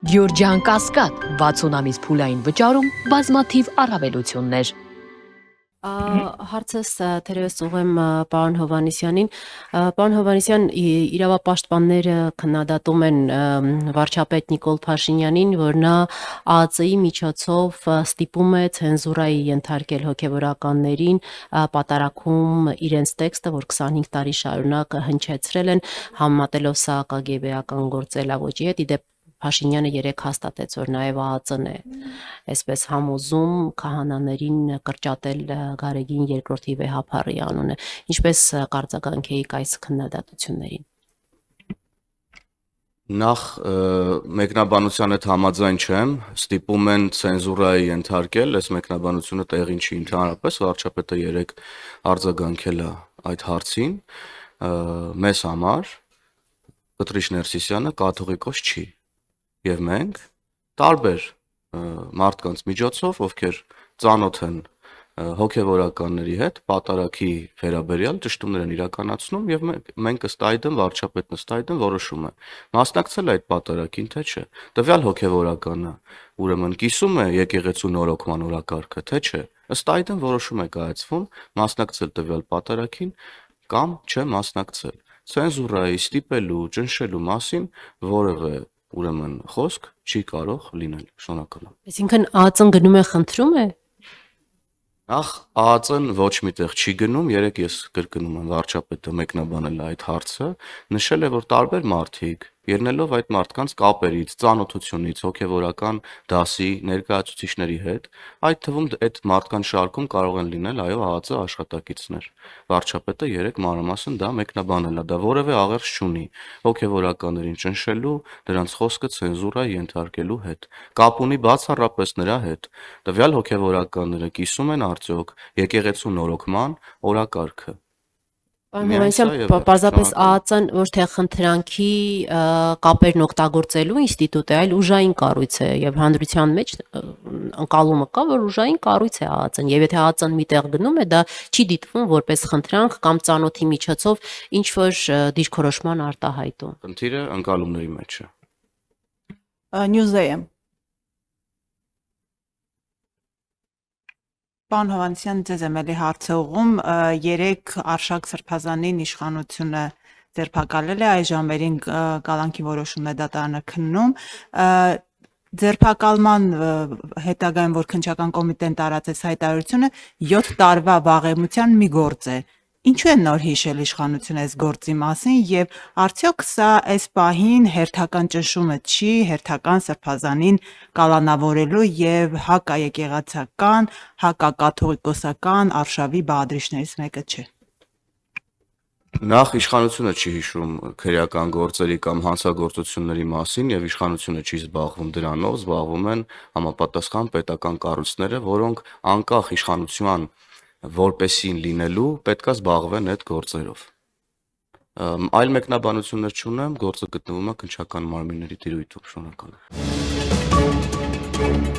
Գյորջյան Կասկադ 60 ամիս փուլային վճարում բազմաթիվ առավելություններ։ Հարցս թերևս ուղեմ պարոն Հովհաննիսյանին։ Պարոն Հովհաննիսյան, իրավապաշտպանները քննադատում են վարչապետ Նիկոլ Փաշինյանին, որ նա ԱԱԾ-ի միջոցով ստիպում է ցենզուրայի ենթարկել հոգևորականներին, պատարագում իրենց տեքստը, որ 25 տարի շարունակ հնչեցրել են, համեմատելով սա ԿԳԲ-ական գործելավոճի հետ։ Իդեպ Փաշինյանը երեկ հաստատեց, որ նաև ԱԱԾ-ն է այսպես համոզում քահանաներին կրճատել Գարեգին II վեհափառի անունը։ Ինչպես կարձագանքեիք այս քննադատություններին։ Նախ մեկնաբանության հետ համաձայն չեմ, ստիպում են ցենզուրայի ենթարկել, այս մեկնաբանությունը տեղին չի ընդհանրապես, վարչապետը երեկ արձագանքել է այդ հարցին, մեզ համար Կտրիշ Ներսիսյանը կաթողիկոս չի, եւ մենք տարբեր մարդկանց միջոցով, ովքեր ծանոթ են հոգևորականների հետ, պատարագի վերաբերյալ ճշտումներ են իրականացնում եւ մենք ըստ այդմ վարչապետն ըստ այդմ որոշում է մասնակցել այդ պատարագին թե չէ։ Տվյալ հոգևորականը ուրեմն կիսում է եկեղեցու նորոգման օրակարգը թե չէ։ Ըստ այդմ որոշում է կայացվում մասնակցել տվյալ պատարագին կամ չէ մասնակցել։ Ցենզուրայի, ստիպելու, ճնշելու մասին որևէ ուրեմն խոսք չի կարող լինել։ Շնորհակալ եմ։ Այսինքն ԱԱԾ-ն գնում է խնդրում է։ Նախ ԱԱԾ-ն ոչ միտեղ չի գնում, երեք ես կրկնում եմ վարչապետը մեկնաբանել այդ հարցը, նշել է, որ տարբեր մարդիկ ելնելով այդ մարդկանց կապերից, ծանոթությունից, հոգևորական դասի ներկայացուցիչների հետ, այդ թվում այդ մարդկանց շարքում կարող են լինել այո ԱԱԾ աշխատակիցներ։ Վարչապետը երեք մանրամասն դա մեկնաբանել է, դա որևէ աղերս չունի հոգևորականներին ճնշելու, դրանց խոսքը ցենզուրայի ենթարկելու հետ։ Կապ ունի բացառապես նրա հետ, տվյալ հոգևորականները կիսում են արդյոք եկեղեցու նորոգման օրակարգը։ Պարոն Հովհաննիսյան, պարզապես ԱԱԾ-ն ոչ թե խնդրանքի կապերն օգտագործելու ինստիտուտ է, այլ ուժային կառույց է եւ հանրության մեջ ընկալումը կա, որ ուժային կառույց է ԱԱԾ-ն եւ եթե ԱԱԾ-ն միտեղ գնում է, դա չի դիտվում որպես խնդրանք կամ ծանոթի միջոցով ինչ որ դիրքորոշման արտահայտում։ Խնդիրը ընկալումների մեջ է։ Նյուզեյեմ Պարոն Հովհաննիսյան, ձեզ եմ էլի հարցը ուղղում, երեք Արշակ Սրբազանին իշխանությունը ձերբակալել է, այս ժամերին կալանքի որոշումն է դատարանը քննում, ձերբակալման հետագայում, որ քննչական կոմիտեն տարածեց հայտարարությունը, 7 տարվա վաղեմության մի գործ է։ Ինչու է նոր հիշել իշխանությունը այս գործի մասին եւ արդյոք սա այս պահին հերթական ճնշումը չի հերթական Սրբազանին կալանավորելու եւ հակաեկեղեցական, հակակաթողիկոսական արշավի բաղադրիչներից մեկը չէ։ Նախ իշխանությունը չի հիշում քրեական գործերի կամ հանցագործությունների մասին եւ իշխանությունը չի զբաղվում դրանով, զբաղվում են համապատասխան պետական կառույցները, որոնք անկախ իշխանության որպեսին լինելու պետքա զբաղվեն այդ գործերով։ Այլ մեկնաբանություններ չունեմ, գործը գտնվում է քննչական մարմինների տիրույթում, շնորհակալ եմ։